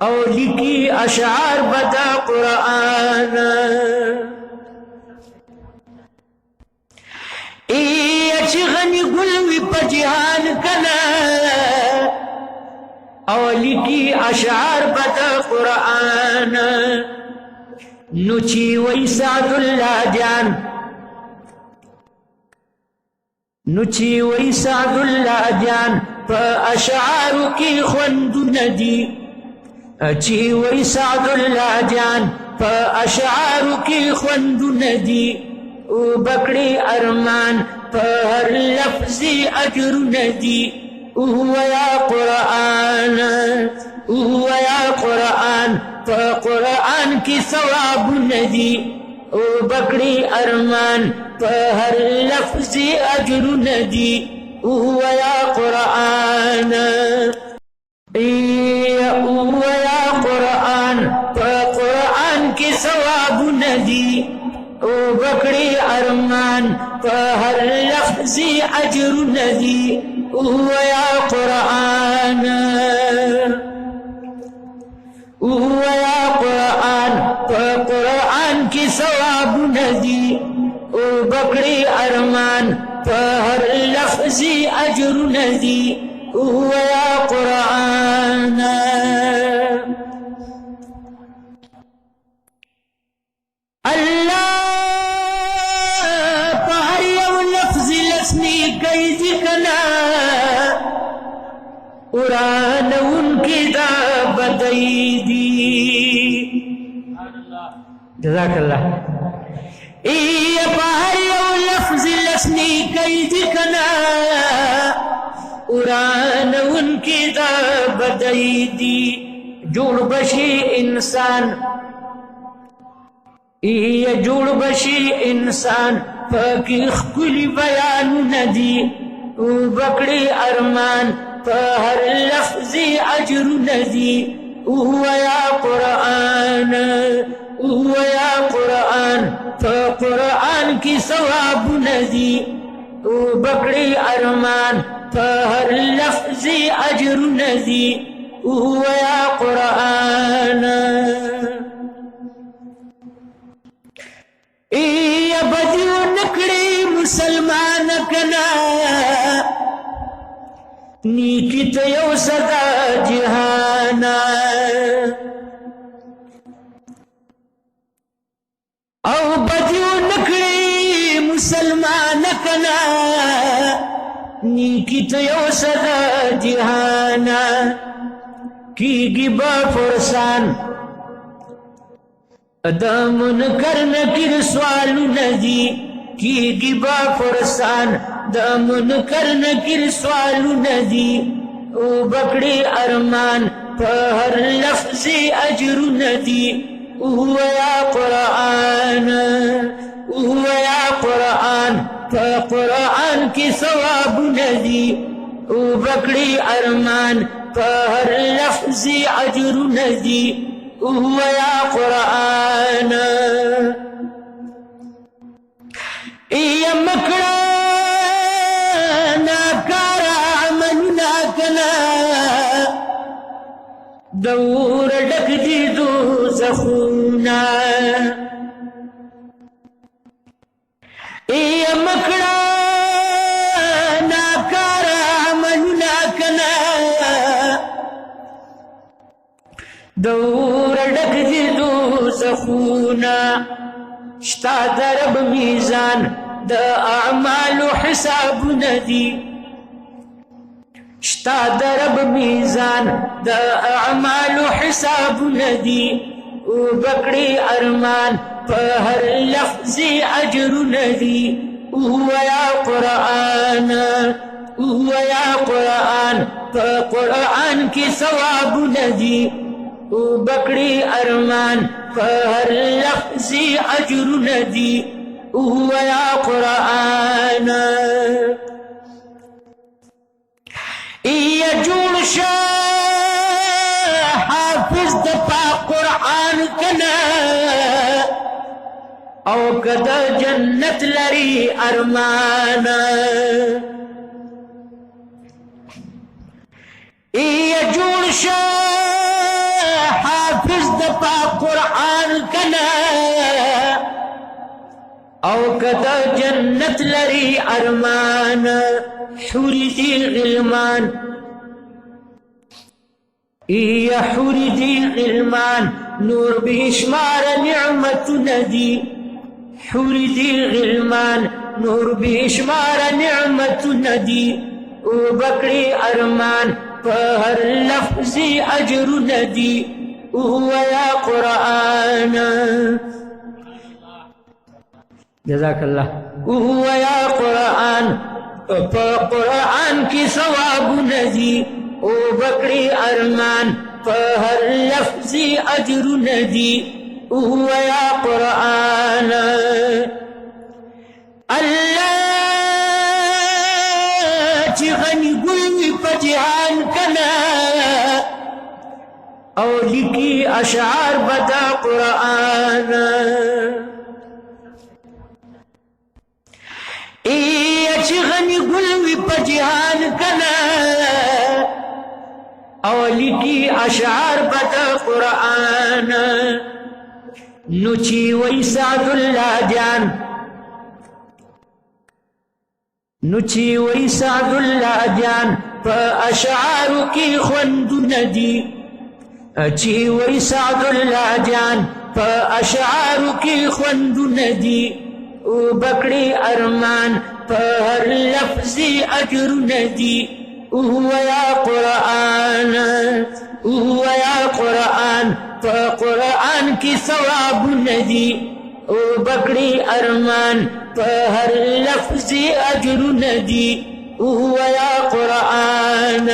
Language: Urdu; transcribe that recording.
او لکی اشعار بدا قرآن چی غنی گلوی پا جہان کنا او لکی اشعار بدا قرآن نو چی وی سعد اللہ جان نو چی وی سعد اللہ جان پا اشعارو کی خوندو ندی چی وی سعد اللہ جان پا اشعارو کی خوندو ندی او بکڑی ارمان پا ہر لفظی اجر ندی اوہ یا قرآن اوہ یا قرآن پا قرآن کی ثواب ندی او بکڑی ارمان پا ہر لفظی اجر ندی اوہ یا قرآن اوہ یا قرآن پا قرآن کی ثواب ندی او بکڑی ارمان پا ہر لفظی اجر ندی اوہ یا قرآن اوہ یا قرآن پا قرآن کی ثواب ندی او بکڑی ارمان پا ہر لفظی اجر ندی اوہ یا قرآن اللہ پا ہر یو لفظ لسنی کئی ذکنا قرآن ان کی دا بدئی دی جزاک اللہ پا ہر یو لفظ لسنی کئی ذکنا قرآن ان کی دا بدئی دی جوڑ بشی انسان جوڑ بشی انسان پاکی خکلی بیان ندی او بکڑی ارمان پا ہر لفظی اجر ندی اوہ یا قرآن اوہ یا قرآن پا قرآن کی ثواب ندی او بکڑی ارمان پا ہر لفظی اجر ندی اوہ یا قرآن بدیو نکڑی مسلمان کنا نیکی تیو صدا جہانا او بدیو نکڑی مسلمان کنا نیکی تیو صدا جہانا کی گبا فرسان دا منکر نکر سوالو ندی کی گبا فرسان دا منکر نکر سوالو ندی او بکڑی ارمان پا ہر لفظی اجر ندی اوہ یا قرآن اوہ یا قرآن پا قرآن کی ثواب ندی او بکڑی ارمان پا ہر لفظی اجر ندی اوہ یا قرآن مکڑا ناکارا عمل ناکنا دور ڈک دی دو زخونا مکڑا ناکارا عمل ناکنا دور ڈک دی دو زخونا شتا درب میزان دا اعمال حساب ندی شتا درب میزان دا اعمال حساب ندی او بکڑی ارمان پا ہر لفظی اجر ندی اوہ یا قرآن اوہ یا قرآن پا قرآن کی ثواب ندی او بکڑی ارمان پا ہر لفظی اجر ندی اوہ یا قرآن جوڑ شاہ حافظ دپا قرآن کنا او کدا جنت لری ارمان جوڑ شاہ قرآن کنا او کدا جنت لری ارمان حور دی غلمان یا حور دی غلمان نور بشمار نعمت ندی حور دی غلمان نور بشمار نعمت ندی او بکری ارمان پہر لفظی اجر ندی او یا قرآن جزاک اللہ او یا قرآن قرآن کی ثواب ندی او بکری ارمان پہر لفظی اجر ندی او یا قرآن اللہ چی غنی گوی پا جہان کنا او لکی اشعار بدا قرآن چی غنی گوی پا جہان کنا او لکی اشعار بدا قرآن نوچی وی سعد اللہ جان نوچی وی سعد اللہ جان پا اشعارو کی خوند ندی چی وی سعد اللہ جان پا اشعارو کی خوند ندی او بکڑی ارمان پا ہر لفظی اجر ندی او یا قرآن او یا قرآن پا قرآن کی ثواب ندی او بکڑی ارمان پا ہر لفظی اجر ندی او یا قرآن